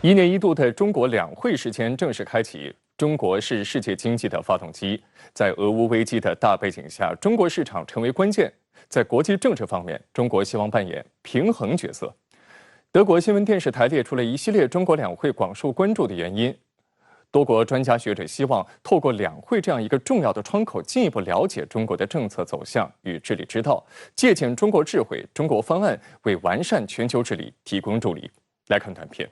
一年一度的中国两会时间正式开启。中国是世界经济的发动机，在俄乌危机的大背景下，中国市场成为关键。在国际政治方面，中国希望扮演平衡角色。德国新闻电视台列出了一系列中国两会广受关注的原因。多国专家学者希望透过两会这样一个重要的窗口，进一步了解中国的政策走向与治理之道，借鉴中国智慧、中国方案，为完善全球治理提供助力。来看短片。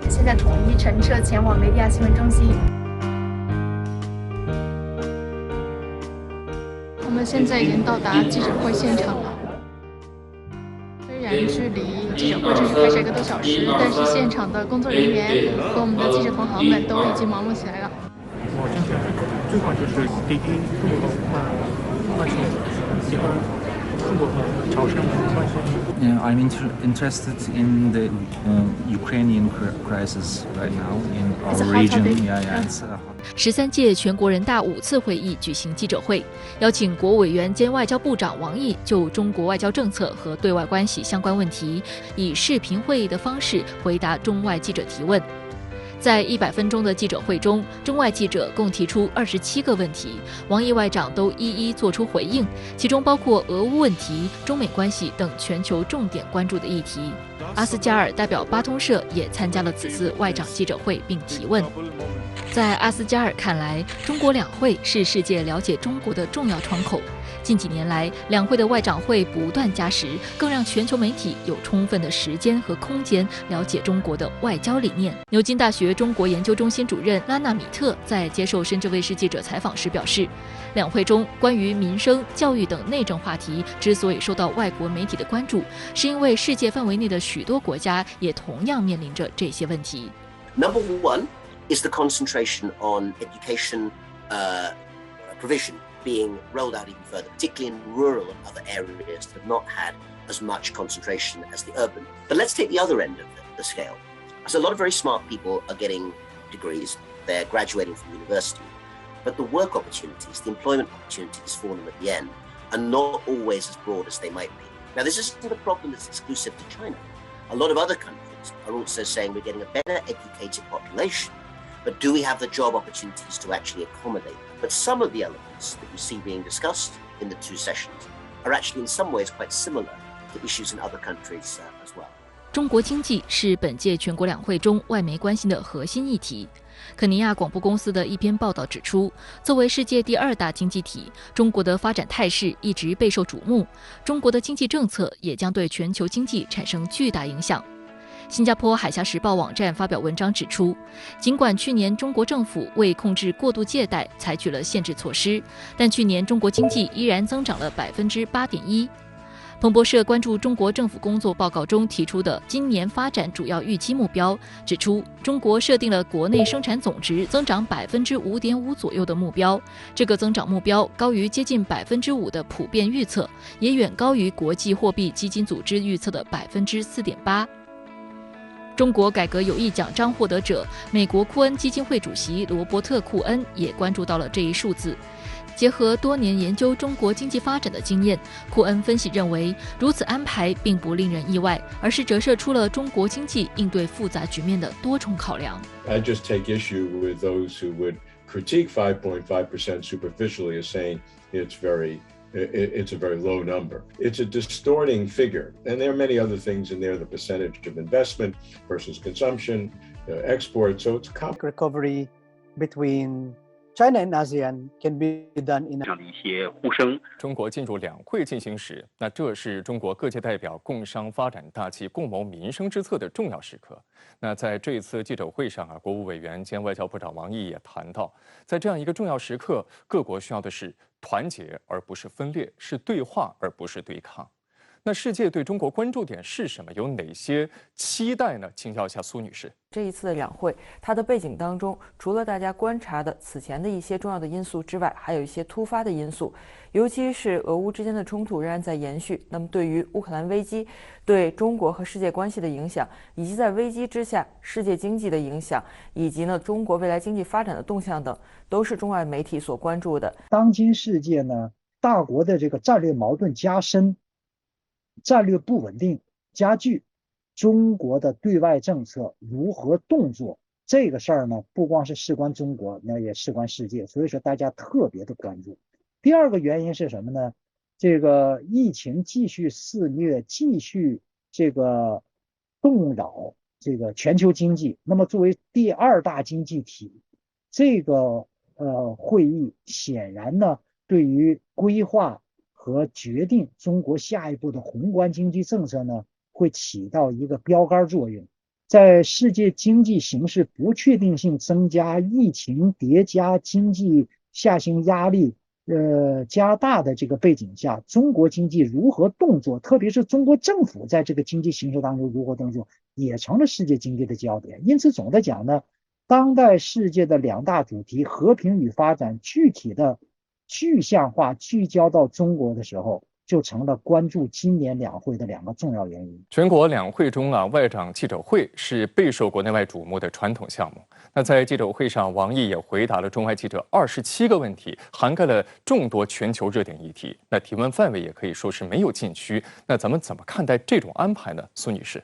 现在统一乘车前往梅地亚新闻中心。我们现在已经到达记者会现场了。虽然距离记者会正式开始1个多小时，但是现场的工作人员和我们的记者同行们都已经忙碌起来了。我这样最好就是第一，中国和外交结合中国和朝鲜的关系。I'm interested in the Ukrainian crisis right now in our region. It's 13届全国人大5次会议举行记者会，邀请国委员兼外交部长王毅就中国外交政策和对外关系相关问题，以视频会议的方式回答中外记者提问。在100分钟的记者会中，中外记者共提出27个问题，王毅外长都一一作出回应，其中包括俄乌问题、中美关系等全球重点关注的议题。阿斯加尔代表巴通社也参加了此次外长记者会并提问。在阿斯加尔看来，中国两会是世界了解中国的重要窗口。近几年来，两会的外长会不断加时，更让全球媒体有充分的时间和空间了解中国的外交理念。牛津大学中国研究中心主任拉纳米特在接受深圳卫视记者采访时表示，两会中关于民生、教育等内政话题之所以受到外国媒体的关注，是因为世界范围内的许多国家也同样面临着这些问题。Number one is the concentration on education provision being rolled out even further, particularly in rural and other areas that have not had as much concentration as the urban. But let's take the other end of the scale. So a lot of very smart people are getting degrees, they're graduating from university, but the work opportunities, the employment opportunities for them at the end are not always as broad as they might be. Now, this isn't a problem that's exclusive to China. A lot of other countries are also saying we're getting a better educated population, but do we have the job opportunities to actually accommodate? But some of the elements that you see being discussed in the two sessions are actually in some ways quite similar to issues in other countries as well. 中国经济是本届全国两会中外媒关心的核心议题。肯尼亚广播公司的一篇报道指出，作为世界第2大经济体，中国的发展态势一直备受瞩目，中国的经济政策也将对全球经济产生巨大影响。新加坡海峡时报网站发表文章指出，尽管去年中国政府为控制过度借贷采取了限制措施，但去年中国经济依然增长了8.1%。彭博社关注中国政府工作报告中提出的今年发展主要预期目标，指出中国设定了国内生产总值增长5.5%左右的目标，这个增长目标高于接近5%的普遍预测，也远高于国际货币基金组织预测的4.8%。中国改革有益奖章获得者美国库恩基金会主席罗伯特·库恩也关注到了这一数字。结合多年研究中国经济发展的经验，库恩分析认为，如此安排并不令人意外，而是折射出了中国经济应对复杂局面的多重考量。I just take issue with those who would critique 5.5% superficially as saying it's a very low number. It's a distorting figure. And there are many other things in there, the percentage of investment versus consumption, export. So it's recovery between China and ASEAN can be done in 这样的一些呼声。中国进入两会进行时，那这是中国各界代表共商发展大计、共谋民生之策的重要时刻。那在这次记者会上国务委员兼外交部长王毅也谈到，在这样一个重要时刻，各国需要的是团结而不是分裂，是对话而不是对抗。那世界对中国关注点是什么？有哪些期待呢？请教一下苏女士。这一次的两会，它的背景当中，除了大家观察的此前的一些重要的因素之外，还有一些突发的因素，尤其是俄乌之间的冲突仍然在延续。那么，对于乌克兰危机对中国和世界关系的影响，以及在危机之下世界经济的影响，以及呢中国未来经济发展的动向等，都是中外媒体所关注的。当今世界呢，大国的这个战略矛盾加深，战略不稳定加剧中国的对外政策如何动作。这个事儿呢，不光是事关中国，那也事关世界，所以说大家特别的关注。第二个原因是什么呢？这个疫情继续肆虐，继续这个动扰这个全球经济。那么作为第二大经济体，这个会议显然呢，对于规划和决定中国下一步的宏观经济政策呢，会起到一个标杆作用。在世界经济形势不确定性增加、疫情叠加、经济下行压力加大的这个背景下，中国经济如何动作，特别是中国政府在这个经济形势当中如何动作，也成了世界经济的焦点。因此总的讲呢，当代世界的两大主题和平与发展具体的具象化聚焦到中国的时候，就成了关注今年两会的两个重要原因。全国两会中外长记者会是备受国内外瞩目的传统项目。那在记者会上，王毅也回答了中外记者27个问题，涵盖了众多全球热点议题。那提问范围也可以说是没有禁区。那咱们怎么看待这种安排呢？苏女士。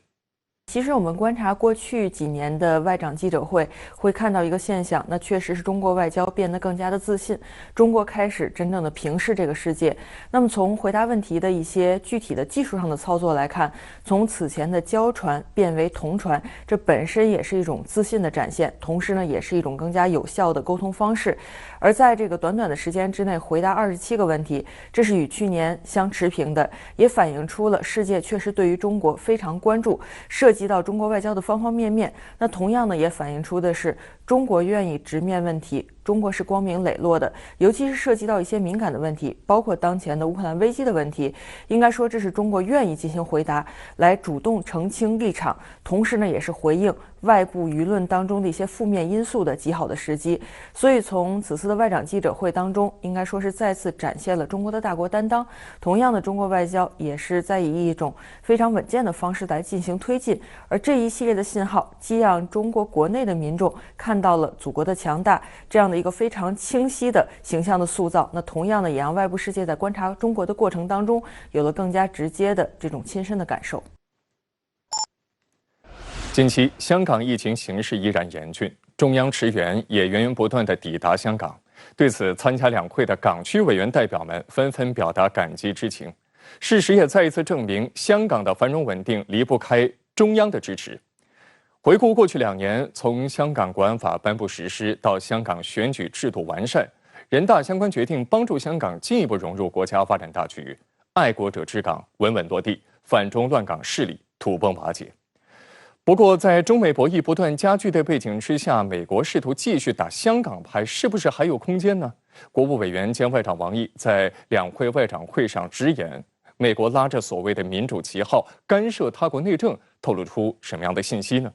其实我们观察过去几年的外长记者会，会看到一个现象，那确实是中国外交变得更加的自信，中国开始真正的平视这个世界。那么从回答问题的一些具体的技术上的操作来看，从此前的交传变为同传，这本身也是一种自信的展现，同时呢，也是一种更加有效的沟通方式。而在这个短短的时间之内回答27个问题，这是与去年相持平的，也反映出了世界确实对于中国非常关注，涉及到中国外交的方方面面。那同样呢，也反映出的是中国愿意直面问题，中国是光明磊落的，尤其是涉及到一些敏感的问题，包括当前的乌克兰危机的问题，应该说这是中国愿意进行回答，来主动澄清立场，同时呢，也是回应外部舆论当中的一些负面因素的极好的时机。所以从此次的外长记者会当中，应该说是再次展现了中国的大国担当。同样的，中国外交也是在以一种非常稳健的方式来进行推进，而这一系列的信号，既让中国国内的民众看到了祖国的强大这样的一个非常清晰的形象的塑造，那同样呢，也让外部世界在观察中国的过程当中有了更加直接的这种亲身的感受。近期，香港疫情形势依然严峻，中央驰援也源源不断地抵达香港。对此，参加两会的港区委员代表们纷纷表达感激之情。事实也再一次证明，香港的繁荣稳定离不开中央的支持。回顾过去2年，从香港国安法颁布实施到香港选举制度完善，人大相关决定帮助香港进一步融入国家发展大局，爱国者治港稳稳落地，反中乱港势力土崩瓦解。不过，在中美博弈不断加剧的背景之下，美国试图继续打香港牌，是不是还有空间呢？国务委员兼外长王毅在两会外长会上直言，美国拉着所谓的民主旗号干涉他国内政，透露出什么样的信息呢？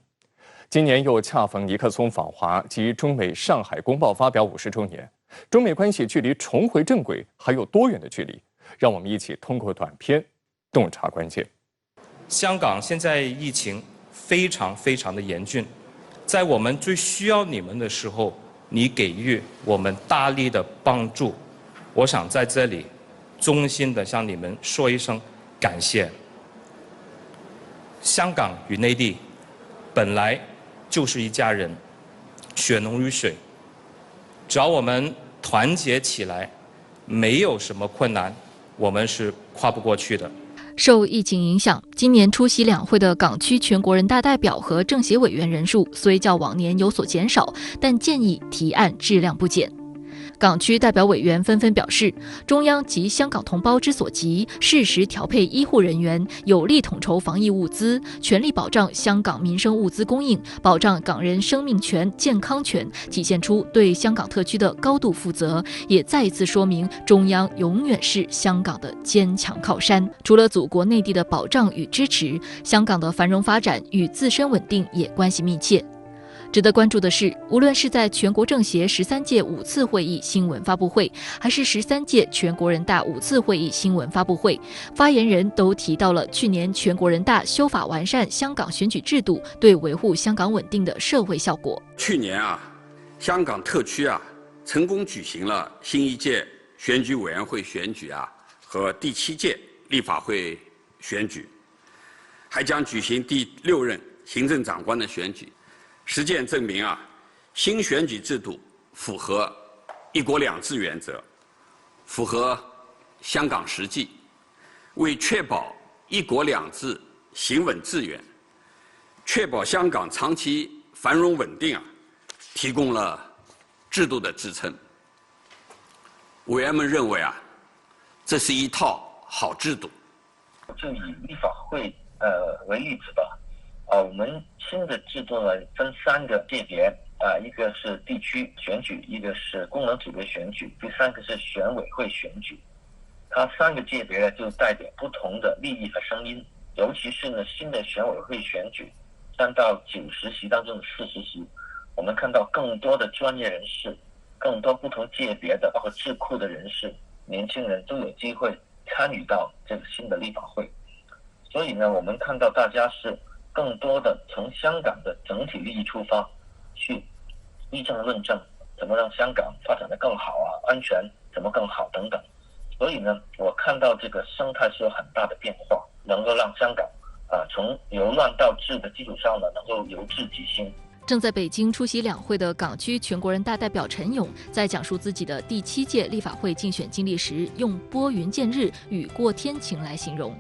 今年又恰逢尼克松访华及中美上海公报发表50周年，中美关系距离重回正轨还有多远的距离？让我们一起通过短片洞察关键。香港现在疫情非常的严峻，在我们最需要你们的时候，你给予我们大力的帮助，我想在这里衷心的向你们说一声感谢。香港与内地本来就是一家人，血浓于水，只要我们团结起来，没有什么困难我们是跨不过去的。受疫情影响，今年出席两会的港区全国人大代表和政协委员人数虽较往年有所减少，但建议提案质量不减。港区代表委员纷纷表示，中央急香港同胞之所急，适时调配医护人员，有力统筹防疫物资，全力保障香港民生物资供应，保障港人生命权、健康权，体现出对香港特区的高度负责，也再一次说明中央永远是香港的坚强靠山。除了祖国内地的保障与支持，香港的繁荣发展与自身稳定也关系密切。值得关注的是，无论是在全国政协13届5次会议新闻发布会，还是13届全国人大5次会议新闻发布会，发言人都提到了去年全国人大修法完善香港选举制度对维护香港稳定的社会效果。去年香港特区成功举行了新一届选举委员会选举和第7届立法会选举，还将举行第6任行政长官的选举。实践证明新选举制度符合一国两制原则，符合香港实际，为确保一国两制行稳致远，确保香港长期繁荣稳定提供了制度的支撑。委员们认为这是一套好制度。就以立法会为例子吧，我们新的制度呢分3个界别，一个是地区选举，一个是功能组别选举，第3个是选委会选举。它3个界别呢就代表不同的利益和声音，尤其是呢新的选委会选举占到90席当中的40席，我们看到更多的专业人士，更多不同界别的包括智库的人士、年轻人都有机会参与到这个新的立法会。所以呢，我们看到大家是更多的从香港的整体利益出发，去议政论政，怎么让香港发展得更好安全怎么更好等等。所以呢，我看到这个生态是有很大的变化，能够让香港从由乱到治的基础上呢，能够由治及兴。正在北京出席两会的港区全国人大代表陈勇，在讲述自己的第7届立法会竞选经历时，用拨云见日、雨过天晴来形容。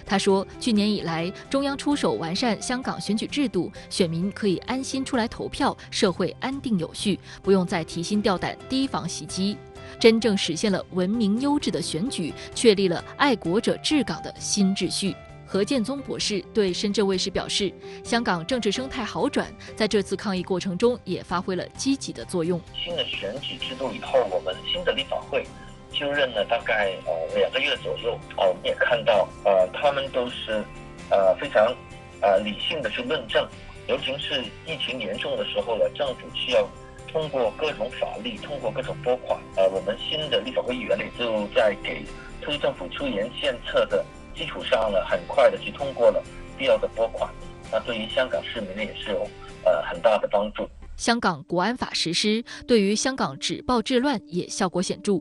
他说，去年以来，中央出手完善香港选举制度，选民可以安心出来投票，社会安定有序，不用再提心吊胆提防袭击，真正实现了文明优质的选举，确立了爱国者治港的新秩序。何建宗博士对深圳卫视表示，香港政治生态好转，在这次抗疫过程中也发挥了积极的作用。新的选举制度以后，我们新的立法会就任了大概2个月左右我们也看到他们都是非常理性的去论证，尤其是疫情严重的时候呢，政府需要通过各种法律，通过各种拨款我们新的立法会议员也就在给特区政府出言献策的基础上呢，很快的去通过了必要的拨款，那对于香港市民呢也是有很大的帮助。香港国安法实施，对于香港止暴制乱也效果显著。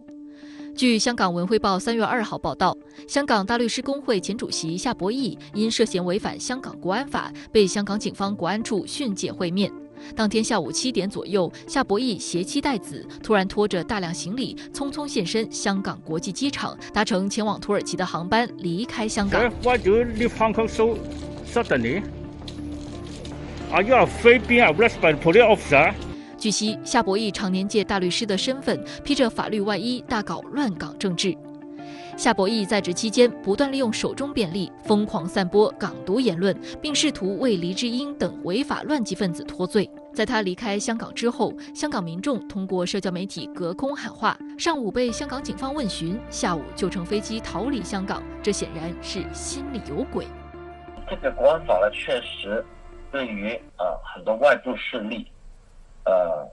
据香港文汇报3月2号报道，香港大律师公会前主席夏博义因涉嫌违反香港国安法，被香港警方国安处训诫会面。当天下午7点左右，夏博义携妻带子，突然拖着大量行李，匆匆现身香港国际机场，搭乘前往土耳其的航班离开香港。Why do you leave Hong Kong so suddenly? Are you afraid being arrested by the police officer? 据悉，夏博义常年借大律师的身份，披着法律外衣，大搞乱港政治。夏博义在职期间不断利用手中便利，疯狂散播港独言论，并试图为黎智英等违法乱纪分子脱罪。在他离开香港之后，香港民众通过社交媒体隔空喊话，上午被香港警方问询，下午就乘飞机逃离香港，这显然是心里有鬼。这个国安法呢，确实对于很多外部势力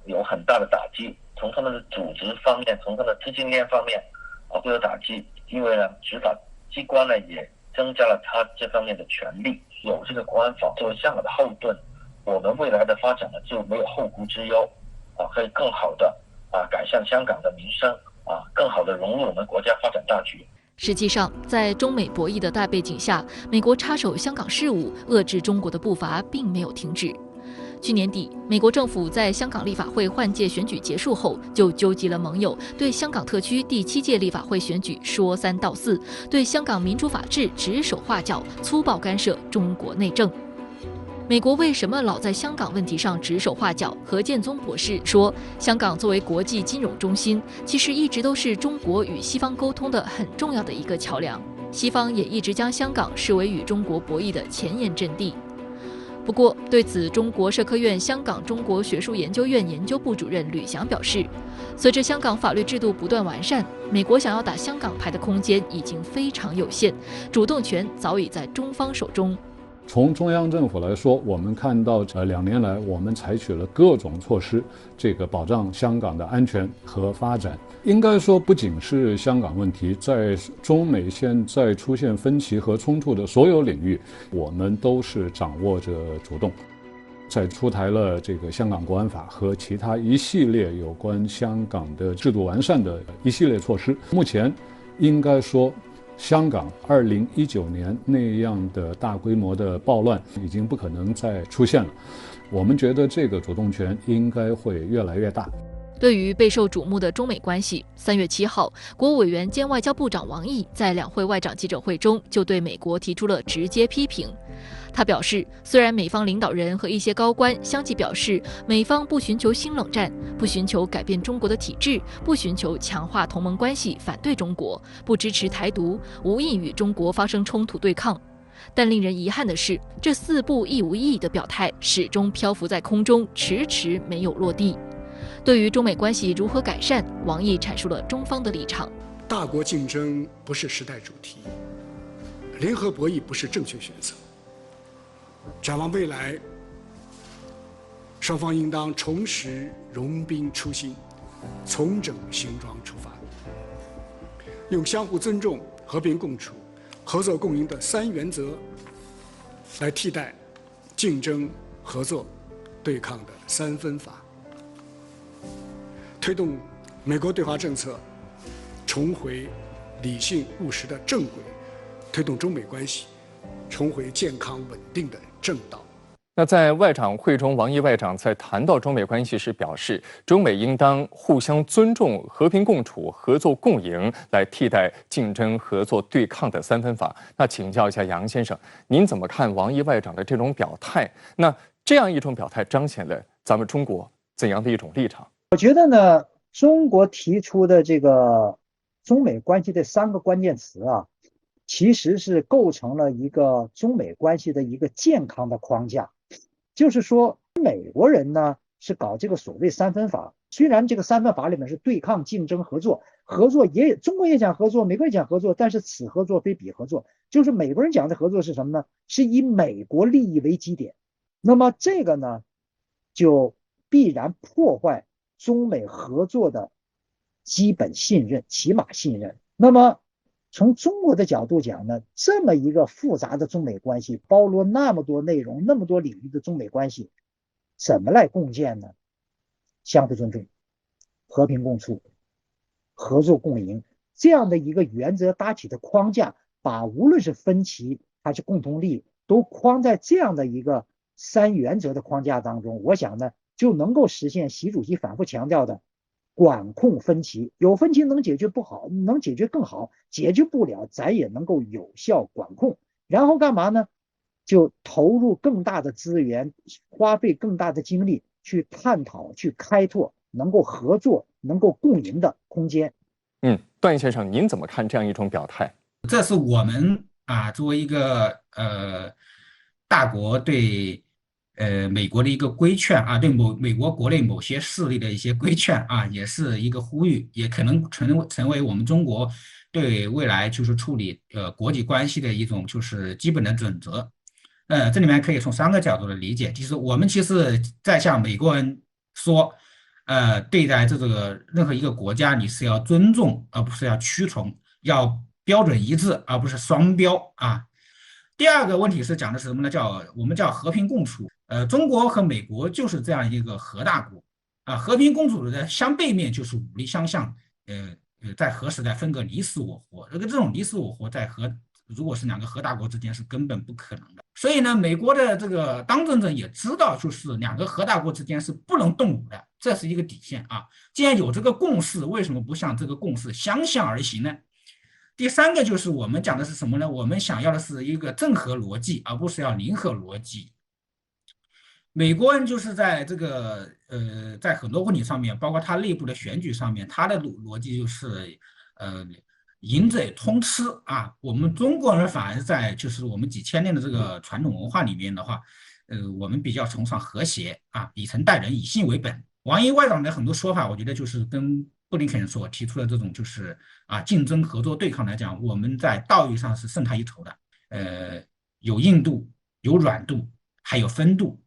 有很大的打击，从他们的组织方面，从他们的资金链方面都有打击。因为呢，执法机关呢也增加了他这方面的权利，有这个国安法作为香港的后盾，我们未来的发展呢就没有后顾之忧可以更好的改善香港的民生更好的融入我们国家发展大局。实际上，在中美博弈的大背景下，美国插手香港事务、遏制中国的步伐并没有停止。去年底，美国政府在香港立法会换届选举结束后，就纠集了盟友，对香港特区第7届立法会选举说3道4，对香港民主法治指手画脚，粗暴干涉中国内政。美国为什么老在香港问题上指手画脚？何建宗博士说，香港作为国际金融中心，其实一直都是中国与西方沟通的很重要的一个桥梁，西方也一直将香港视为与中国博弈的前沿阵地。不过，对此，中国社科院香港中国学术研究院研究部主任吕翔表示，随着香港法律制度不断完善，美国想要打香港牌的空间已经非常有限，主动权早已在中方手中。从中央政府来说，我们看到2年来，我们采取了各种措施，保障香港的安全和发展。应该说，不仅是香港问题，在中美现在出现分歧和冲突的所有领域，我们都是掌握着主动。在出台了香港国安法和其他一系列有关香港的制度完善的一系列措施，目前应该说，香港2019年那样的大规模的暴乱已经不可能再出现了。我们觉得这个主动权应该会越来越大。对于备受瞩目的中美关系，3月7号，国务委员兼外交部长王毅在两会外长记者会中就对美国提出了直接批评。他表示，虽然美方领导人和一些高官相继表示，美方不寻求新冷战，不寻求改变中国的体制，不寻求强化同盟关系，反对中国，不支持台独，无意与中国发生冲突对抗，但令人遗憾的是，这4不一无意义的表态始终漂浮在空中，迟迟没有落地。对于中美关系如何改善，王毅阐述了中方的立场。大国竞争不是时代主题，联合博弈不是正确选择。展望未来，双方应当重拾融冰初心，重整行装出发，用相互尊重、和平共处、合作共赢的3原则来替代竞争、合作、对抗的3分法，推动美国对华政策重回理性务实的正轨，推动中美关系重回健康稳定的正道。那在外长会中，王毅外长在谈到中美关系时表示，中美应当互相尊重、和平共处、合作共赢，来替代竞争、合作、对抗的3分法。那请教一下杨先生，您怎么看王毅外长的这种表态？那这样一种表态彰显了咱们中国怎样的一种立场？我觉得呢，中国提出的这个中美关系的3个关键词啊，其实是构成了一个中美关系的一个健康的框架。就是说，美国人呢是搞这个所谓3分法，虽然这个3分法里面是对抗、竞争、合作，合作也中国也讲合作，美国也讲合作，但是此合作非彼合作。就是美国人讲的合作是什么呢？是以美国利益为基点。那么这个呢，就必然破坏中美合作的基本信任，起码信任。那么从中国的角度讲呢，这么一个复杂的中美关系，包罗那么多内容、那么多领域的中美关系，怎么来共建呢？相互尊重、和平共处、合作共赢这样的一个原则搭起的框架，把无论是分歧还是共同利益都框在这样的一个3原则的框架当中，我想呢，就能够实现习主席反复强调的管控分歧。有分歧能解决不好，能解决更好，解决不了咱也能够有效管控。然后干嘛呢？就投入更大的资源，花费更大的精力去探讨、去开拓能够合作、能够共赢的空间。段先生，您怎么看这样一种表态？这是我们作为一个大国对美国的一个规劝对美国国内某些势力的一些规劝也是一个呼吁，也可能成为我们中国对未来就是处理国际关系的一种就是基本的准则。这里面可以从3个角度的理解，就是我们其实在向美国人说，对待这个任何一个国家，你是要尊重，而不是要屈从，要标准一致，而不是双标第2个问题是讲的是什么呢？我们叫和平共处。中国和美国就是这样一个核大国和平共处的相背面就是武力相向，在核时代分个你死我活。这种你死我活如果是2个核大国之间是根本不可能的。所以呢，美国的这个当政者也知道，就是2个核大国之间是不能动武的，这是一个底线既然有这个共识，为什么不向这个共识相向而行呢？第3个就是我们讲的是什么呢？我们想要的是一个正和逻辑，而不是要零和逻辑。美国人就是在这个在很多问题上面，包括他内部的选举上面，他的逻辑就是赢者通吃我们中国人反而在就是我们几千年的这个传统文化里面的话，我们比较崇尚和谐以诚待人，以信为本。王毅外长的很多说法，我觉得就是跟布林肯所提出的这种就是竞争、合作、对抗来讲，我们在道义上是胜他一筹的。有硬度，有软度，还有分度。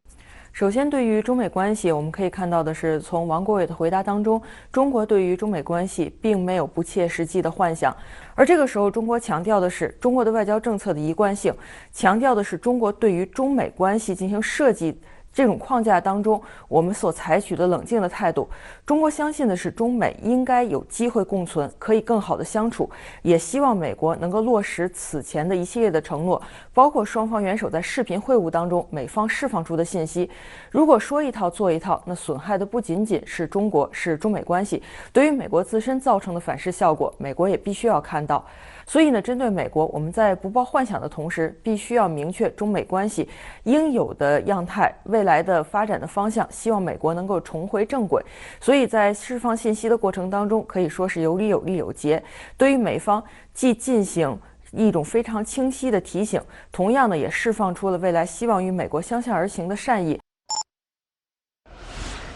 首先，对于中美关系，我们可以看到的是，从王国伟的回答当中，中国对于中美关系并没有不切实际的幻想，而这个时候，中国强调的是中国的外交政策的一贯性，强调的是中国对于中美关系进行设计这种框架当中，我们所采取的冷静的态度，中国相信的是中美应该有机会共存，可以更好的相处，也希望美国能够落实此前的一系列的承诺，包括双方元首在视频会晤当中美方释放出的信息。如果说一套做一套，那损害的不仅仅是中国，是中美关系，对于美国自身造成的反噬效果，美国也必须要看到。所以呢，针对美国，我们在不抱幻想的同时，必须要明确中美关系应有的样态、未来的发展的方向，希望美国能够重回正轨。所以在释放信息的过程当中，可以说是有理有利有节。对于美方，既进行一种非常清晰的提醒，同样呢，也释放出了未来希望与美国相向而行的善意。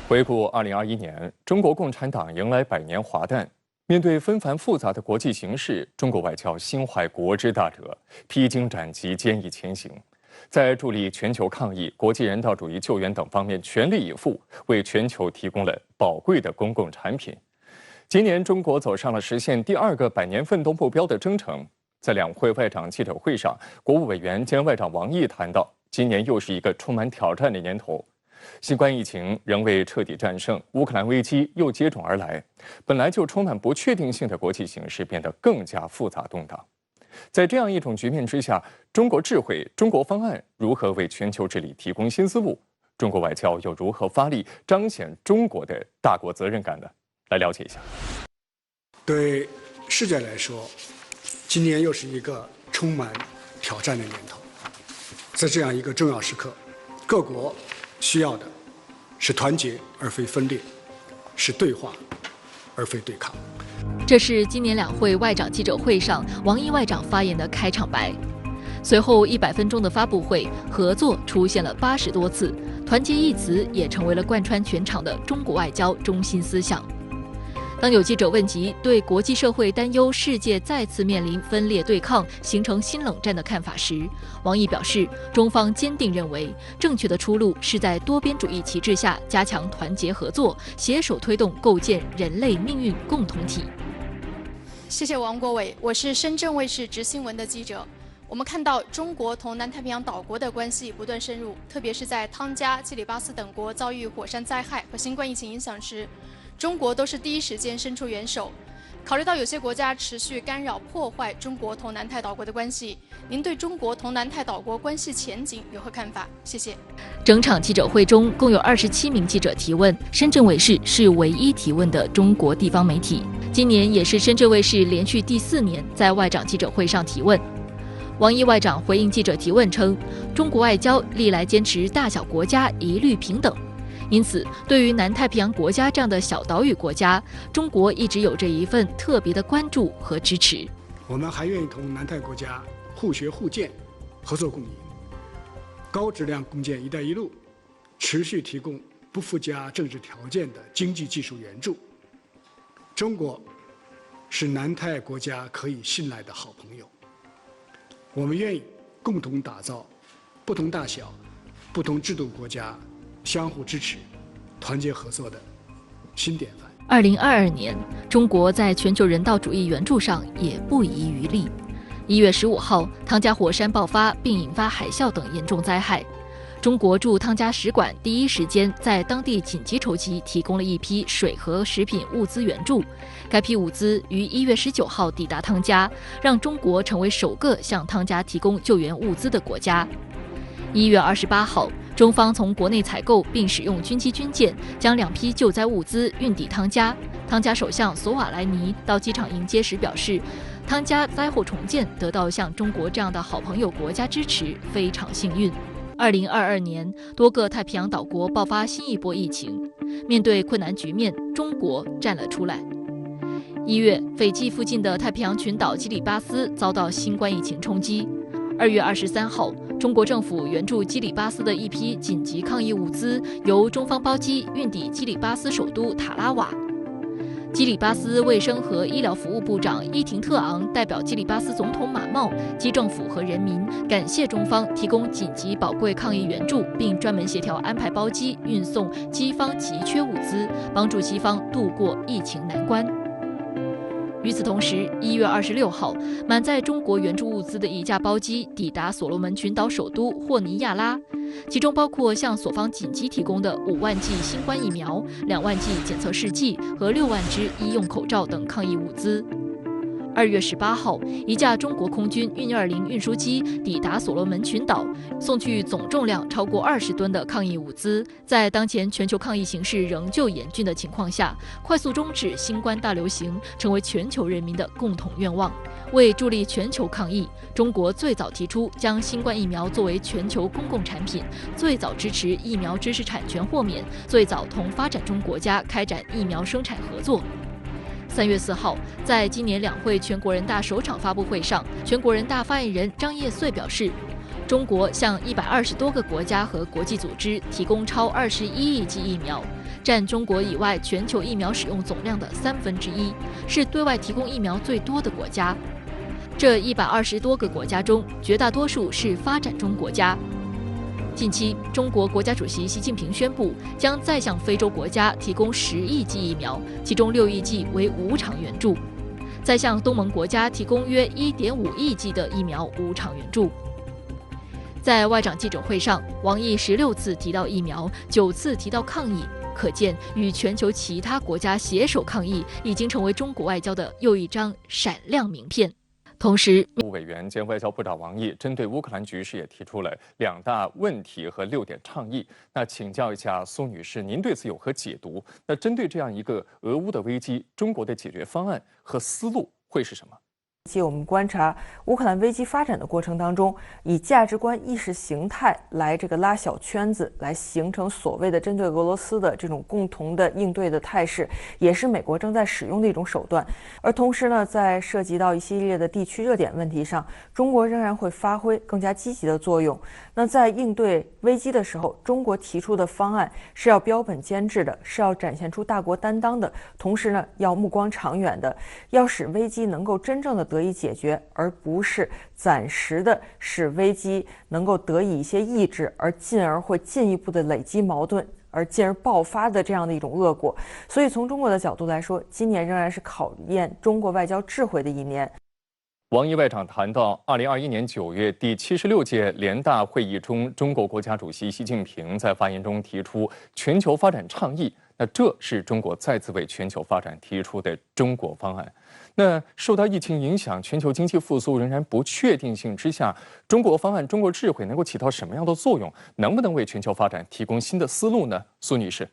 回顾2021年，中国共产党迎来100年华诞。面对纷繁复杂的国际形势，中国外交心怀国之大者，披荆斩棘，坚毅前行，在助力全球抗疫、国际人道主义救援等方面全力以赴，为全球提供了宝贵的公共产品。今年，中国走上了实现第2个100年奋斗目标的征程。在两会外长记者会上，国务委员兼外长王毅谈到，今年又是一个充满挑战的年头。新冠疫情仍未彻底战胜，乌克兰危机又接踵而来，本来就充满不确定性的国际形势变得更加复杂动荡。在这样一种局面之下，中国智慧、中国方案如何为全球治理提供新思路？中国外交又如何发力彰显中国的大国责任感呢？来了解一下。对世界来说，今年又是一个充满挑战的年头。在这样一个重要时刻，各国需要的是团结而非分裂，是对话而非对抗。这是今年两会外长记者会上王毅外长发言的开场白。随后100分钟的发布会，合作出现了80多次，团结一词也成为了贯穿全场的中国外交中心思想。当有记者问及对国际社会担忧世界再次面临分裂对抗，形成新冷战的看法时，王毅表示，中方坚定认为，正确的出路是在多边主义旗帜下加强团结合作，携手推动构建人类命运共同体。谢谢王国伟，我是深圳卫视执新闻的记者。我们看到中国同南太平洋岛国的关系不断深入，特别是在汤加、基里巴斯等国遭遇火山灾害和新冠疫情影响时，中国都是第一时间伸出援手。考虑到有些国家持续干扰破坏中国同南太岛国的关系，您对中国同南太岛国关系前景有何看法？谢谢。整场记者会中共有27名记者提问，深圳卫视是唯一提问的中国地方媒体。今年也是深圳卫视连续第4年在外长记者会上提问。王毅外长回应记者提问称，中国外交历来坚持大小国家一律平等。因此，对于南太平洋国家这样的小岛屿国家，中国一直有着一份特别的关注和支持。我们还愿意同南太国家互学互鉴，合作共赢，高质量共建“一带一路”，持续提供不附加政治条件的经济技术援助。中国是南太国家可以信赖的好朋友，我们愿意共同打造不同大小、不同制度国家相互支持、团结合作的新典范。2022年，中国在全球人道主义援助上也不遗余力。1月15号，汤加火山爆发并引发海啸等严重灾害。中国驻汤加使馆第一时间在当地紧急筹集，提供了一批水和食品物资援助。该批物资于1月19号抵达汤加，让中国成为首个向汤加提供救援物资的国家。1月28号，中方从国内采购并使用军机军舰，将2批救灾物资运抵汤加。汤加首相索瓦莱尼到机场迎接时表示，汤加灾后重建得到像中国这样的好朋友国家支持，非常幸运。2022年，多个太平洋岛国爆发新一波疫情，面对困难局面，中国站了出来。1月，斐济附近的太平洋群岛基里巴斯遭到新冠疫情冲击。2月23号，中国政府援助基里巴斯的一批紧急抗疫物资由中方包机运抵基里巴斯首都塔拉瓦。基里巴斯卫生和医疗服务部长伊廷特昂代表基里巴斯总统马茂、基政府和人民感谢中方提供紧急宝贵抗疫援助，并专门协调安排包机运送机方急缺物资，帮助机方度过疫情难关。与此同时，1月26号，满载中国援助物资的一架包机抵达所罗门群岛首都霍尼亚拉。其中包括向所方紧急提供的5万剂新冠疫苗、2万剂检测试剂和6万只医用口罩等抗疫物资。2月18号，一架中国空军运20运输机抵达所罗门群岛，送去总重量超过20吨的抗疫物资。在当前全球抗疫形势仍旧严峻的情况下，快速终止新冠大流行成为全球人民的共同愿望。为助力全球抗疫，中国最早提出将新冠疫苗作为全球公共产品，最早支持疫苗知识产权豁免，最早同发展中国家开展疫苗生产合作。3月4号，在今年两会全国人大首场发布会上，全国人大发言人张业遂表示，中国向120多个国家和国际组织提供超21亿剂疫苗，占中国以外全球疫苗使用总量的1/3，是对外提供疫苗最多的国家。这120多个国家中，绝大多数是发展中国家。近期，中国国家主席习近平宣布，将再向非洲国家提供10亿剂疫苗，其中6亿剂为无偿援助；再向东盟国家提供约1.5亿剂的疫苗无偿援助。在外长记者会上，王毅16次提到疫苗，9次提到抗疫，可见与全球其他国家携手抗疫，已经成为中国外交的又一张闪亮名片。同时，委员兼外交部长王毅针对乌克兰局势也提出了2大问题和6点倡议。那请教一下苏女士，您对此有何解读？那针对这样一个俄乌的危机，中国的解决方案和思路会是什么？我们观察乌克兰危机发展的过程当中，以价值观、意识形态来拉小圈子，来形成所谓的针对俄罗斯的这种共同的应对的态势，也是美国正在使用的一种手段。而同时呢，在涉及到一系列的地区热点问题上，中国仍然会发挥更加积极的作用。那在应对危机的时候，中国提出的方案是要标本兼治的，是要展现出大国担当的，同时呢，要目光长远的，要使危机能够真正的得以解决，而不是暂时的使危机能够得以一些抑制，而进而会进一步的累积矛盾，而进而爆发的这样的一种恶果。所以从中国的角度来说，今年仍然是考验中国外交智慧的一年。王毅外长谈到2021年9月第76届联大会议中，中国国家主席习近平在发言中提出全球发展倡议，那这是中国再次为全球发展提出的中国方案。那受到疫情影响，全球经济复苏仍然不确定性之下，中国方案、中国智慧能够起到什么样的作用？能不能为全球发展提供新的思路呢？苏女士。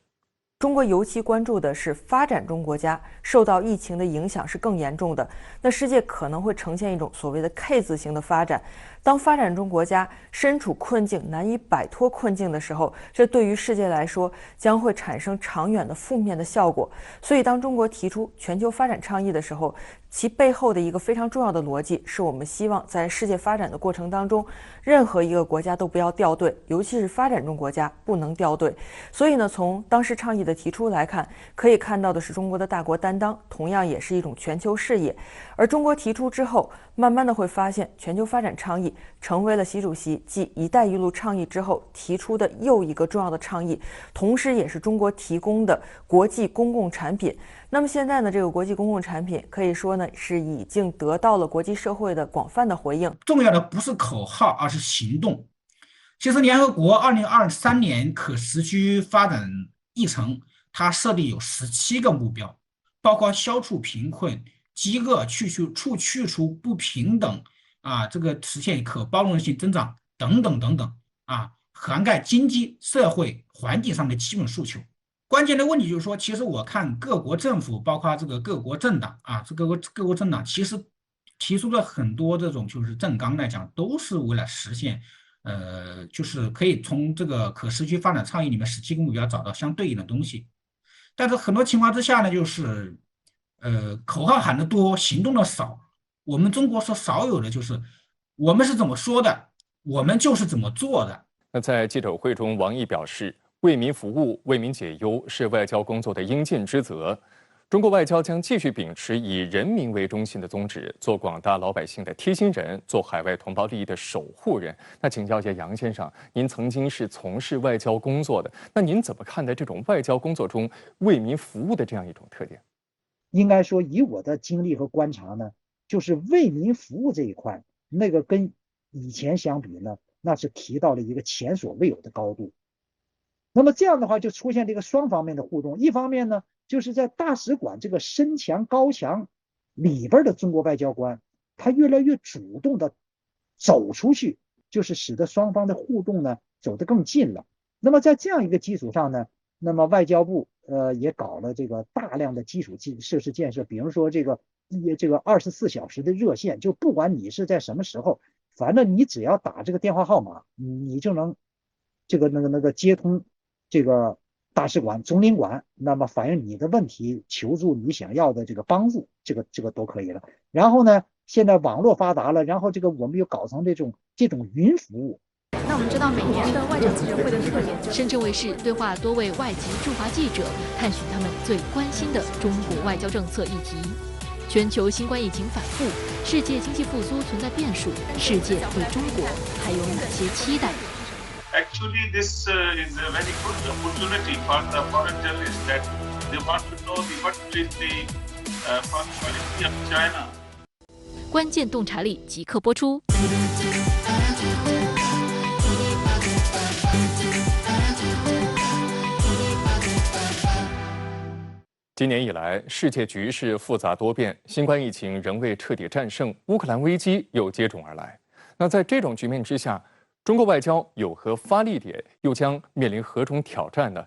中国尤其关注的是发展中国家受到疫情的影响是更严重的，那世界可能会呈现一种所谓的 K 字形的发展。当发展中国家身处困境，难以摆脱困境的时候，这对于世界来说将会产生长远的负面的效果。所以当中国提出全球发展倡议的时候，其背后的一个非常重要的逻辑是我们希望在世界发展的过程当中，任何一个国家都不要掉队，尤其是发展中国家不能掉队。所以呢，从当时倡议的提出来看，可以看到的是中国的大国担当，同样也是一种全球视野。而中国提出之后，慢慢的会发现全球发展倡议成为了习主席继一带一路倡议之后提出的又一个重要的倡议，同时也是中国提供的国际公共产品。那么现在呢，这个国际公共产品可以说呢是已经得到了国际社会的广泛的回应。重要的不是口号，而是行动。其实联合国2023年可持续发展议程，它设定有17个目标，包括消除贫困、饥饿、去除不平等这个实现可包容性增长等等等等涵盖经济、社会、环境上的基本诉求。关键的问题就是说，其实我看各国政府，包括这个各国政党各国政党其实提出了很多这种就是政纲来讲，都是为了实现就是可以从这个可持续发展倡议里面17个目标找到相对应的东西。但是很多情况之下呢，就是口号喊得多，行动的少。我们中国所少有的就是我们是怎么说的，我们就是怎么做的。那在记者会中，王毅表示，为民服务、为民解忧是外交工作的应尽之责。中国外交将继续秉持以人民为中心的宗旨，做广大老百姓的贴心人，做海外同胞利益的守护人。那请教一下杨先生，您曾经是从事外交工作的，那您怎么看待这种外交工作中为民服务的这样一种特点？应该说，以我的经历和观察呢，就是为民服务这一块，那个跟以前相比呢，那是提到了一个前所未有的高度。那么这样的话就出现这个双方面的互动，一方面呢，就是在大使馆这个深墙高墙里边的中国外交官，他越来越主动的走出去，就是使得双方的互动呢走得更近了。那么在这样一个基础上呢，那么外交部也搞了这个大量的基础设施建设，比如说这个24小时的热线，就不管你是在什么时候，反正你只要打这个电话号码，你就能接通这个大使馆、总领馆，那么反映你的问题，求助你想要的这个帮助，这个都可以了。然后呢，现在网络发达了，然后我们又搞成这种云服务。那我们知道每年的外长记者会的特点就是，深圳卫视对话多位外籍驻华记者，探寻他们最关心的中国外交政策议题。全球新冠疫情反复，世界经济复苏存在变数，世界对中国还有哪些期待？ Actually, this is a very good opportunity for the foreign journalists that they want to know what is the foreign policy of China. 关键洞察力即刻播出。今年以来，世界局势复杂多变，新冠疫情仍未彻底战胜，乌克兰危机又接踵而来。那在这种局面之下，中国外交有何发力点，又将面临何种挑战呢？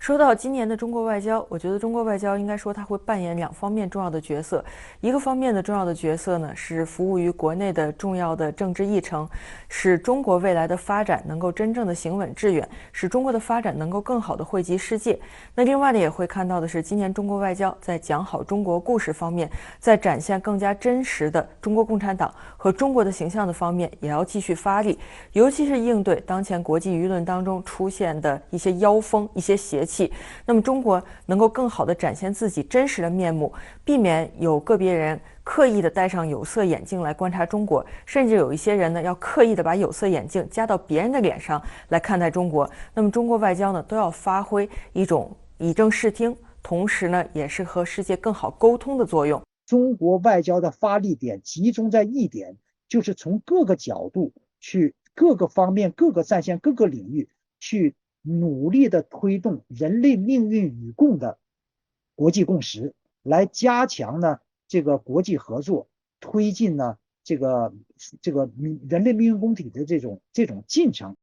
说到今年的中国外交，我觉得中国外交应该说它会扮演2方面重要的角色。一个方面的重要的角色呢，是服务于国内的重要的政治议程，使中国未来的发展能够真正的行稳致远，使中国的发展能够更好的惠及世界。那另外呢，也会看到的是，今年中国外交在讲好中国故事方面，在展现更加真实的中国共产党和中国的形象的方面，也要继续发力，尤其是应对当前国际舆论当中出现的一些妖风、一些邪气。那么中国能够更好地展现自己真实的面目，避免有个别人刻意地戴上有色眼镜来观察中国，甚至有一些人呢要刻意地把有色眼镜加到别人的脸上来看待中国。那么中国外交呢都要发挥一种以正视听，同时呢也是和世界更好沟通的作用。中国外交的发力点集中在一点，就是从各个角度去各个方面、各个战线、各个领域去努力的推动人类命运与共的国际共识，来加强呢这个国际合作，推进呢这个人类命运共体的这种进程。